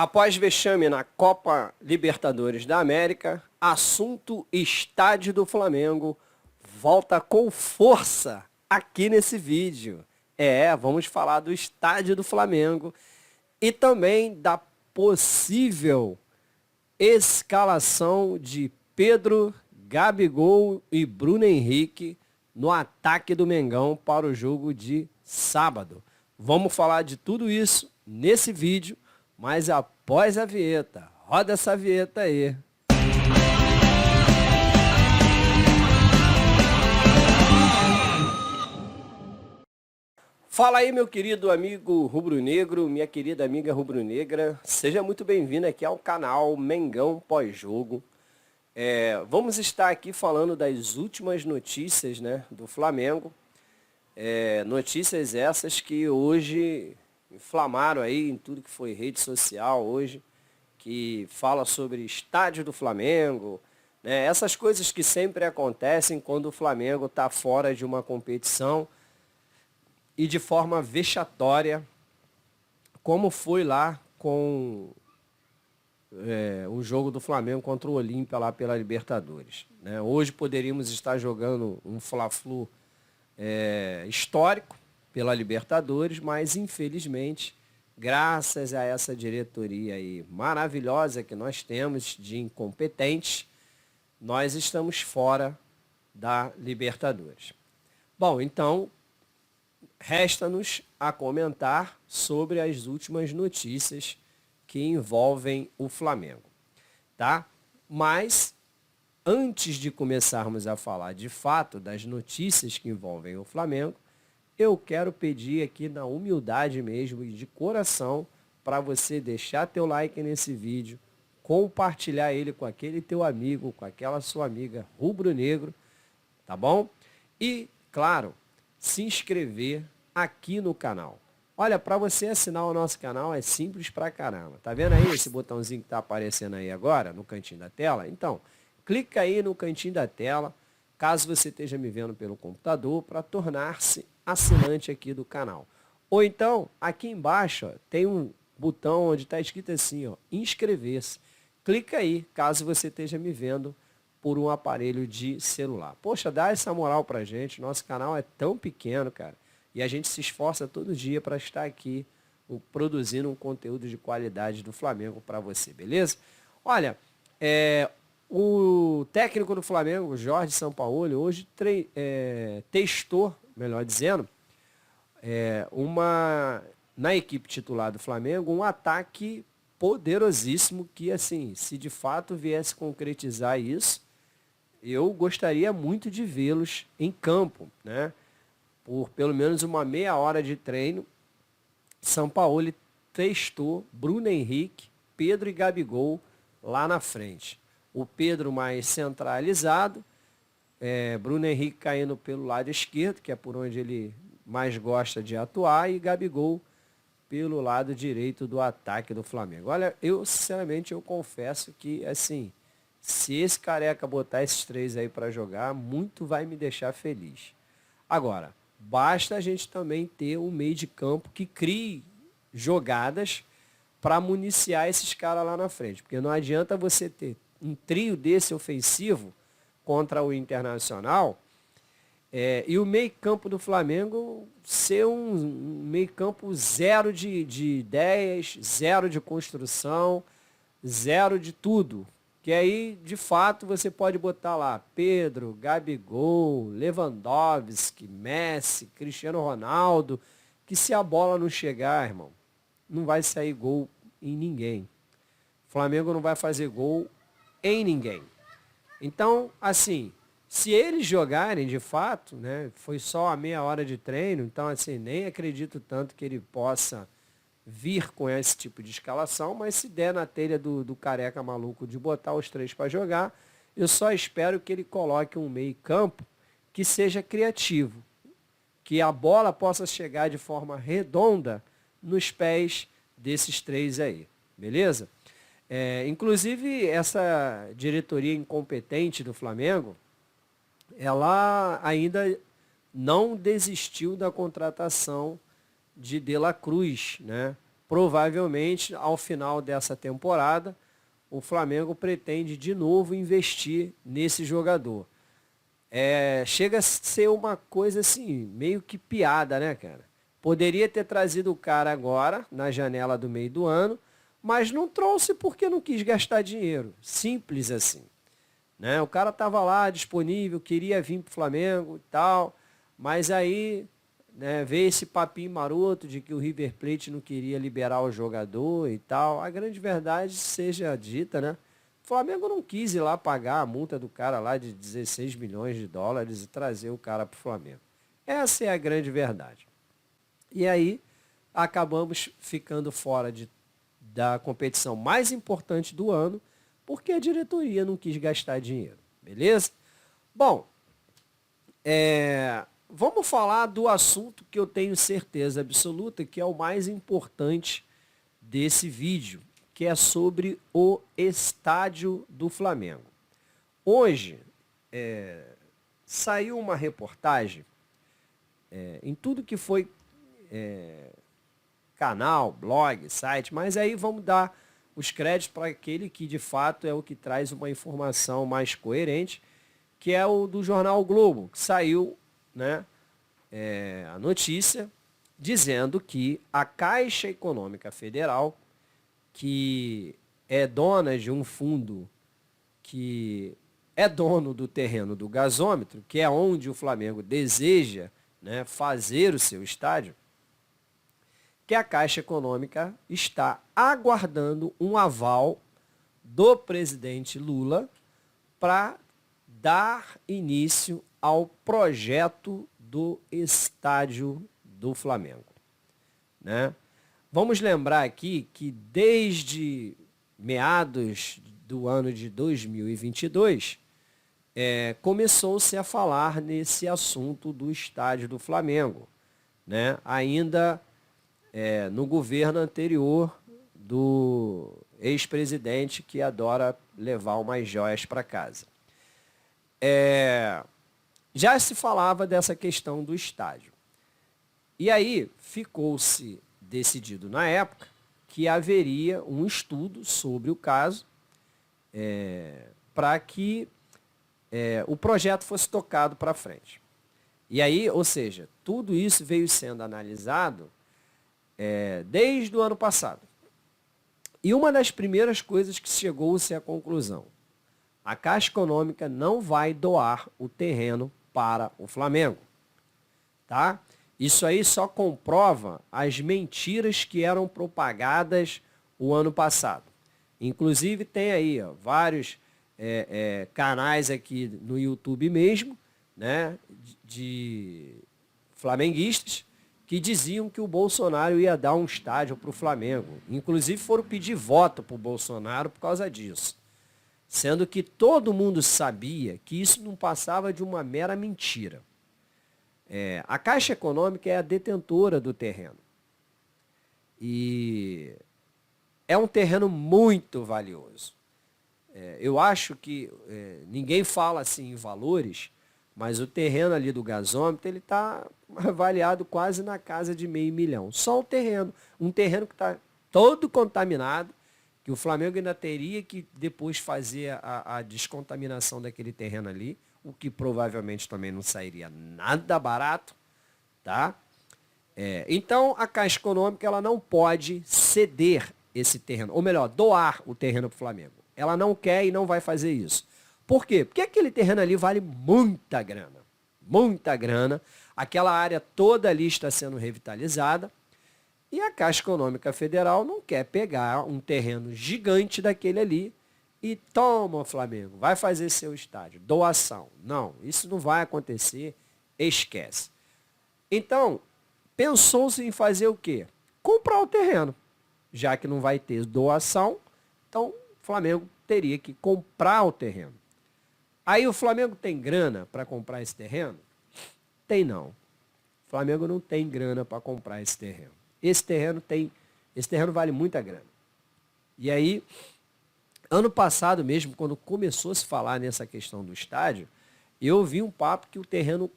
Após vexame na Copa Libertadores da América, assunto estádio do Flamengo volta com força aqui nesse vídeo. Vamos falar do estádio do Flamengo e também da possível escalação de Pedro, Gabigol e Bruno Henrique no ataque do Mengão para o jogo de sábado. Vamos falar de tudo isso nesse vídeo, mas após a vinheta. Roda essa vinheta aí. Fala aí, meu querido amigo rubro-negro, minha querida amiga rubro-negra. Seja muito bem-vindo aqui ao canal Mengão Pós-Jogo. Vamos estar aqui falando das últimas notícias, né, do Flamengo. Notícias essas que hoje inflamaram aí em tudo que foi rede social hoje, que fala sobre estádio do Flamengo, né? Essas coisas que sempre acontecem quando o Flamengo está fora de uma competição e de forma vexatória, como foi lá com o jogo do Flamengo contra o Olímpia lá pela Libertadores, né? Hoje poderíamos estar jogando um Fla-Flu histórico pela Libertadores, mas infelizmente, graças a essa diretoria aí maravilhosa que nós temos de incompetentes, nós estamos fora da Libertadores. Bom, então, resta-nos a comentar sobre as últimas notícias que envolvem o Flamengo, tá? Mas, antes de começarmos a falar de fato das notícias que envolvem o Flamengo, eu quero pedir aqui na humildade mesmo e de coração para você deixar teu like nesse vídeo, compartilhar ele com aquele teu amigo, com aquela sua amiga rubro-negro, tá bom? E, claro, se inscrever aqui no canal. Olha, para você assinar o nosso canal é simples pra caramba. Tá vendo aí esse botãozinho que tá aparecendo aí agora, no cantinho da tela? Então, clica aí no cantinho da tela, caso você esteja me vendo pelo computador, para tornar-se assinante aqui do canal. Ou então, aqui embaixo, ó, tem um botão onde está escrito assim, ó, inscrever-se. Clica aí, caso você esteja me vendo por um aparelho de celular. Poxa, dá essa moral pra gente, nosso canal é tão pequeno, cara, e a gente se esforça todo dia para estar aqui produzindo um conteúdo de qualidade do Flamengo para você, beleza? Olha, o técnico do Flamengo, Jorge Sampaoli, hoje testou, melhor dizendo, na equipe titular do Flamengo, um ataque poderosíssimo que, assim, se de fato viesse concretizar isso, eu gostaria muito de vê-los em campo, né? Por pelo menos uma meia hora de treino. Sampaoli testou Bruno Henrique, Pedro e Gabigol lá na frente. O Pedro mais centralizado, Bruno Henrique caindo pelo lado esquerdo, que é por onde ele mais gosta de atuar, e Gabigol pelo lado direito do ataque do Flamengo. Olha, sinceramente, eu confesso que, assim, se esse Careca botar esses três aí para jogar, muito vai me deixar feliz. Agora, basta a gente também ter um meio de campo que crie jogadas para municiar esses caras lá na frente. Porque não adianta você ter um trio desse ofensivo contra o Internacional e o meio-campo do Flamengo ser um meio-campo zero de ideias, zero de construção, zero de tudo. Que aí, de fato, você pode botar lá Pedro, Gabigol, Lewandowski, Messi, Cristiano Ronaldo, que se a bola não chegar, irmão, não vai sair gol em ninguém. O Flamengo não vai fazer gol em ninguém. Então, assim, se eles jogarem de fato, né, foi só a meia hora de treino, então, assim, nem acredito tanto que ele possa vir com esse tipo de escalação, mas se der na telha do Careca maluco de botar os três para jogar, eu só espero que ele coloque um meio-campo que seja criativo, que a bola possa chegar de forma redonda nos pés desses três aí, beleza? Inclusive, essa diretoria incompetente do Flamengo, ela ainda não desistiu da contratação de La Cruz, né, provavelmente, ao final dessa temporada, o Flamengo pretende de novo investir nesse jogador. Chega a ser uma coisa assim, meio que piada, né, cara? Poderia ter trazido o cara agora, na janela do meio do ano, mas não trouxe porque não quis gastar dinheiro. Simples assim. Né? O cara estava lá disponível, queria vir para o Flamengo e tal, mas aí, né, veio esse papinho maroto de que o River Plate não queria liberar o jogador e tal. A grande verdade seja dita, né? O Flamengo não quis ir lá pagar a multa do cara lá de 16 milhões de dólares e trazer o cara para o Flamengo. Essa é a grande verdade. E aí, acabamos ficando fora da competição mais importante do ano, porque a diretoria não quis gastar dinheiro, beleza? Bom, vamos falar do assunto que eu tenho certeza absoluta que é o mais importante desse vídeo, que é sobre o estádio do Flamengo. Hoje, saiu uma reportagem em tudo que foi canal, blog, site, mas aí vamos dar os créditos para aquele que de fato é o que traz uma informação mais coerente, que é o do jornal o Globo, que saiu, né, a notícia dizendo que a Caixa Econômica Federal, que é dona de um fundo que é dono do terreno do gasômetro, que é onde o Flamengo deseja, né, fazer o seu estádio, que a Caixa Econômica está aguardando um aval do presidente Lula para dar início ao projeto do estádio do Flamengo. Né? Vamos lembrar aqui que desde meados do ano de 2022, começou-se a falar nesse assunto do estádio do Flamengo. Né? Ainda no governo anterior do ex-presidente que adora levar umas joias para casa. Já se falava dessa questão do estádio. E aí ficou-se decidido na época que haveria um estudo sobre o caso para que o projeto fosse tocado para frente. E aí, ou seja, tudo isso veio sendo analisado desde o ano passado. E uma das primeiras coisas que chegou-se à conclusão: a Caixa Econômica não vai doar o terreno para o Flamengo. Tá? Isso aí só comprova as mentiras que eram propagadas o ano passado. Inclusive tem aí vários canais aqui no YouTube mesmo, né, de flamenguistas, que diziam que o Bolsonaro ia dar um estádio para o Flamengo. Inclusive foram pedir voto para o Bolsonaro por causa disso. Sendo que todo mundo sabia que isso não passava de uma mera mentira. A Caixa Econômica é a detentora do terreno. E é um terreno muito valioso. Eu acho que ninguém fala assim em valores, mas o terreno ali do gasômetro, ele está avaliado quase na casa de R$500 mil. Só o terreno. Um terreno que está todo contaminado, que o Flamengo ainda teria que depois fazer a descontaminação daquele terreno ali, o que provavelmente também não sairia nada barato. Tá? Então, a Caixa Econômica ela não pode ceder esse terreno, ou melhor, doar o terreno para o Flamengo. Ela não quer e não vai fazer isso. Por quê? Porque aquele terreno ali vale muita grana. Muita grana. Aquela área toda ali está sendo revitalizada. E a Caixa Econômica Federal não quer pegar um terreno gigante daquele ali e toma, Flamengo, vai fazer seu estádio. Doação. Não, isso não vai acontecer. Esquece. Então, pensou-se em fazer o quê? Comprar o terreno. Já que não vai ter doação, então o Flamengo teria que comprar o terreno. Aí o Flamengo tem grana para comprar esse terreno? Tem não. O Flamengo não tem grana para comprar esse terreno. Esse terreno vale muita grana. E aí, ano passado mesmo, quando começou a se falar nessa questão do estádio, eu vi um papo que o terreno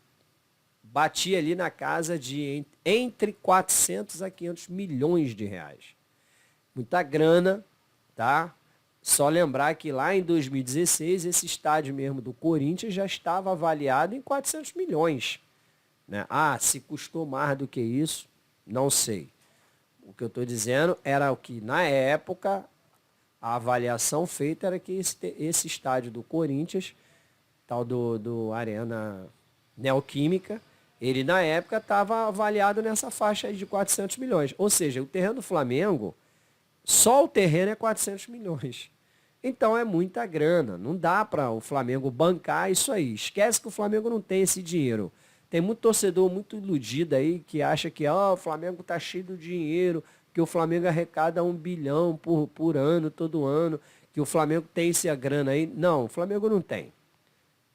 batia ali na casa de entre 400 a 500 milhões de reais. muita grana, tá? Só lembrar que lá em 2016, esse estádio mesmo do Corinthians já estava avaliado em 400 milhões. Né? Ah, se custou mais do que isso, não sei. O que eu estou dizendo era o que, na época, a avaliação feita era que esse estádio do Corinthians, tal do Arena Neoquímica, ele, na época, estava avaliado nessa faixa aí de 400 milhões. Ou seja, o terreno do Flamengo, só o terreno é 400 milhões. Então é muita grana. Não dá para o Flamengo bancar isso aí. Esquece que o Flamengo não tem esse dinheiro. Tem muito torcedor muito iludido aí que acha que o Flamengo está cheio de dinheiro, que o Flamengo arrecada 1 bilhão por ano, todo ano, que o Flamengo tem essa grana aí. Não, o Flamengo não tem.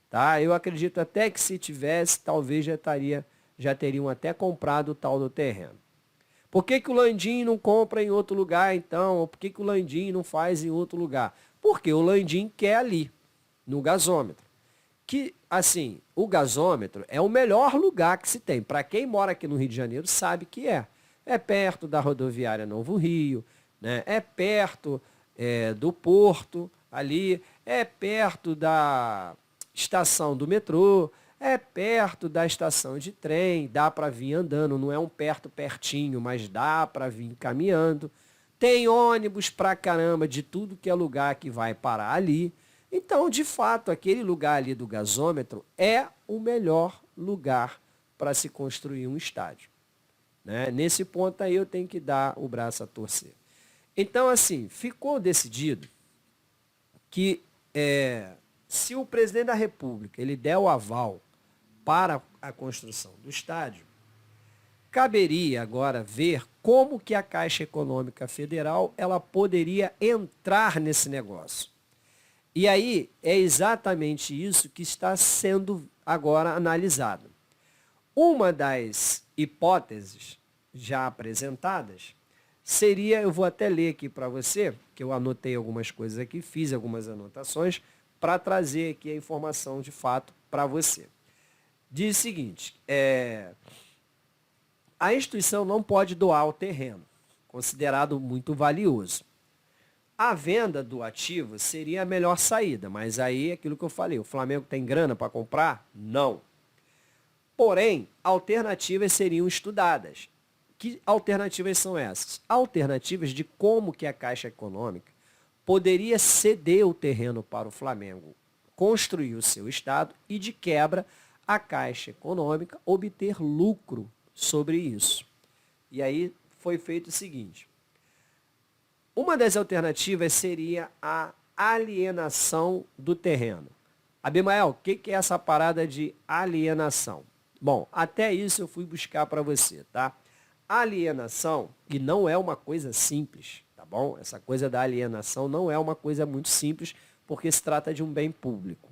Tá? Eu acredito até que se tivesse, talvez já teriam até comprado o tal do terreno. Por que o Landim não compra em outro lugar, então? Ou por que o Landim não faz em outro lugar? Porque o Landim quer ali, no gasômetro. Que, assim, o gasômetro é o melhor lugar que se tem. Para quem mora aqui no Rio de Janeiro sabe que é. É perto da rodoviária Novo Rio, né? É perto do porto ali, é perto da estação do metrô, é perto da estação de trem, dá para vir andando, não é um pertinho, mas dá para vir caminhando. Tem ônibus pra caramba de tudo que é lugar que vai parar ali. Então, de fato, aquele lugar ali do gasômetro é o melhor lugar para se construir um estádio. Né? Nesse ponto aí eu tenho que dar o braço a torcer. Então, assim, ficou decidido que se o presidente da República ele der o aval para a construção do estádio, caberia agora ver como que a Caixa Econômica Federal ela poderia entrar nesse negócio. E aí é exatamente isso que está sendo agora analisado. Uma das hipóteses já apresentadas seria, eu vou até ler aqui para você, que eu anotei algumas coisas aqui, fiz algumas anotações para trazer aqui a informação de fato para você. Diz o seguinte, a instituição não pode doar o terreno, considerado muito valioso. A venda do ativo seria a melhor saída, mas aí é aquilo que eu falei, o Flamengo tem grana para comprar? Não. Porém, alternativas seriam estudadas. Que alternativas são essas? Alternativas de como que a Caixa Econômica poderia ceder o terreno para o Flamengo construir o seu estado e, de quebra, a Caixa Econômica obter lucro sobre isso. E aí foi feito o seguinte. Uma das alternativas seria a alienação do terreno. Abimael, o que é essa parada de alienação? Bom, até isso eu fui buscar para você, tá? Alienação, e não é uma coisa simples, tá bom? Essa coisa da alienação não é uma coisa muito simples, porque se trata de um bem público,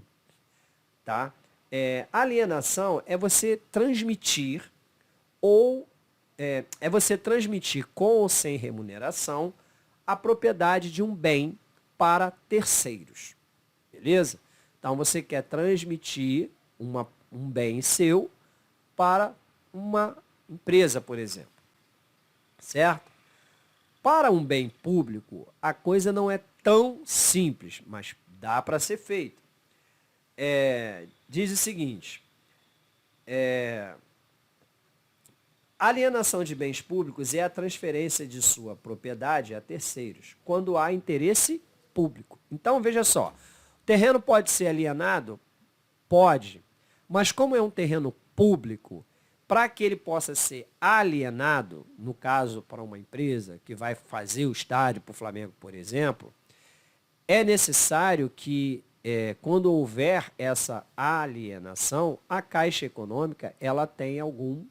tá? Alienação é você transmitir você transmitir com ou sem remuneração a propriedade de um bem para terceiros, beleza? Então você quer transmitir um bem seu para uma empresa, por exemplo, certo? Para um bem público, a coisa não é tão simples, mas dá para ser feito. Diz o seguinte, alienação de bens públicos é a transferência de sua propriedade a terceiros, quando há interesse público. Então, veja só, o terreno pode ser alienado? Pode, mas como é um terreno público, para que ele possa ser alienado, no caso para uma empresa que vai fazer o estádio para o Flamengo, por exemplo, é necessário que, quando houver essa alienação, a Caixa Econômica ela tenha algum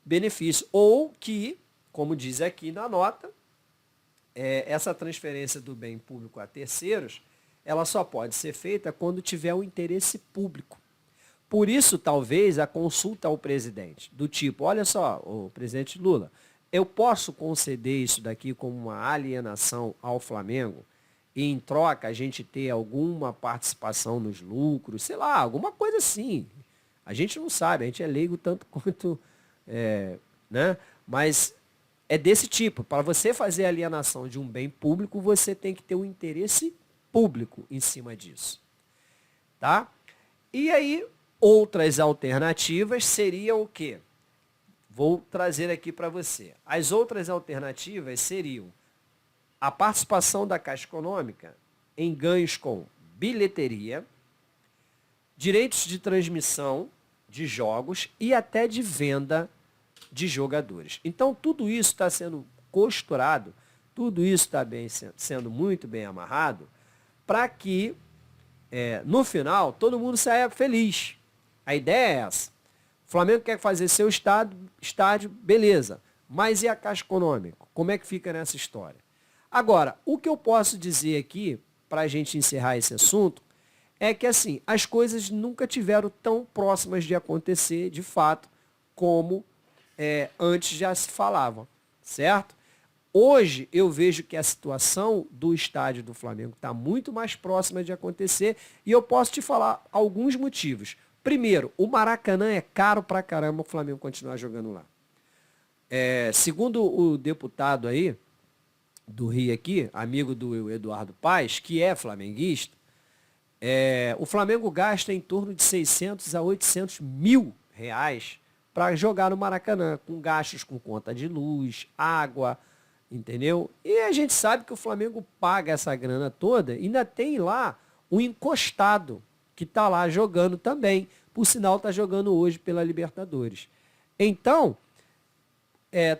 benefício. Ou que, como diz aqui na nota, essa transferência do bem público a terceiros, ela só pode ser feita quando tiver um interesse público. Por isso, talvez, a consulta ao presidente, do tipo, olha só, o presidente Lula, eu posso conceder isso daqui como uma alienação ao Flamengo e, em troca, a gente ter alguma participação nos lucros, sei lá, alguma coisa assim. A gente não sabe, a gente é leigo tanto quanto, né? Mas é desse tipo. Para você fazer a alienação de um bem público, você tem que ter um interesse público em cima disso. Tá? E aí, outras alternativas seriam o quê? Vou trazer aqui para você. As outras alternativas seriam a participação da Caixa Econômica em ganhos com bilheteria, direitos de transmissão de jogos e até de venda de jogadores. Então, tudo isso está sendo costurado, tudo isso está sendo muito bem amarrado, para que, no final, todo mundo saia feliz. A ideia é essa. O Flamengo quer fazer seu estádio, beleza. Mas e a Caixa Econômica? Como é que fica nessa história? Agora, o que eu posso dizer aqui, para a gente encerrar esse assunto, é que assim, as coisas nunca tiveram tão próximas de acontecer, de fato, como antes já se falava, certo? Hoje eu vejo que a situação do estádio do Flamengo está muito mais próxima de acontecer e eu posso te falar alguns motivos. Primeiro, o Maracanã é caro pra caramba o Flamengo continuar jogando lá. Segundo o deputado aí, do Rio aqui, amigo do Eduardo Paes, que é flamenguista, o Flamengo gasta em torno de 600 a 800 mil reais para jogar no Maracanã, com gastos com conta de luz, água, entendeu? E a gente sabe que o Flamengo paga essa grana toda e ainda tem lá um encostado que está lá jogando também. Por sinal, está jogando hoje pela Libertadores. Então,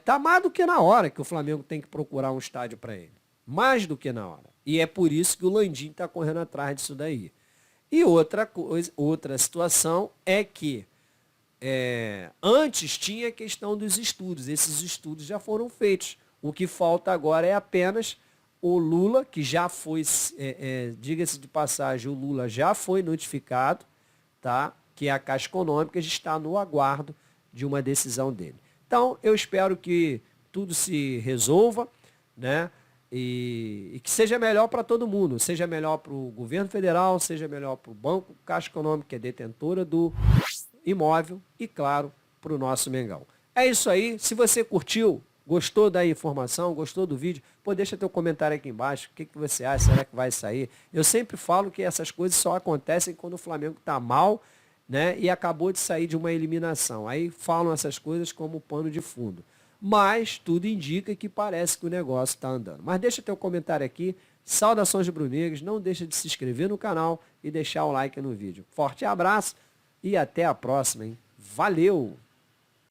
tá mais do que na hora que o Flamengo tem que procurar um estádio para ele. Mais do que na hora. E é por isso que o Landim está correndo atrás disso daí. E outra situação é que antes tinha a questão dos estudos. Esses estudos já foram feitos. O que falta agora é apenas o Lula, que já foi, diga-se de passagem, o Lula já foi notificado, tá? Que a Caixa Econômica está no aguardo de uma decisão dele. Então, eu espero que tudo se resolva, né? E que seja melhor para todo mundo, seja melhor para o governo federal, seja melhor para o Banco Caixa Econômica, que é detentora do imóvel, e, claro, para o nosso Mengão. É isso aí. Se você curtiu, gostou da informação, gostou do vídeo, deixa teu comentário aqui embaixo. O que você acha? Será que vai sair? Eu sempre falo que essas coisas só acontecem quando o Flamengo está mal, né? E acabou de sair de uma eliminação. Aí falam essas coisas como pano de fundo. Mas tudo indica que parece que o negócio está andando. Mas deixa teu comentário aqui. Saudações rubro-negras. Não deixa de se inscrever no canal e deixar o like no vídeo. Forte abraço e até a próxima, hein? Valeu!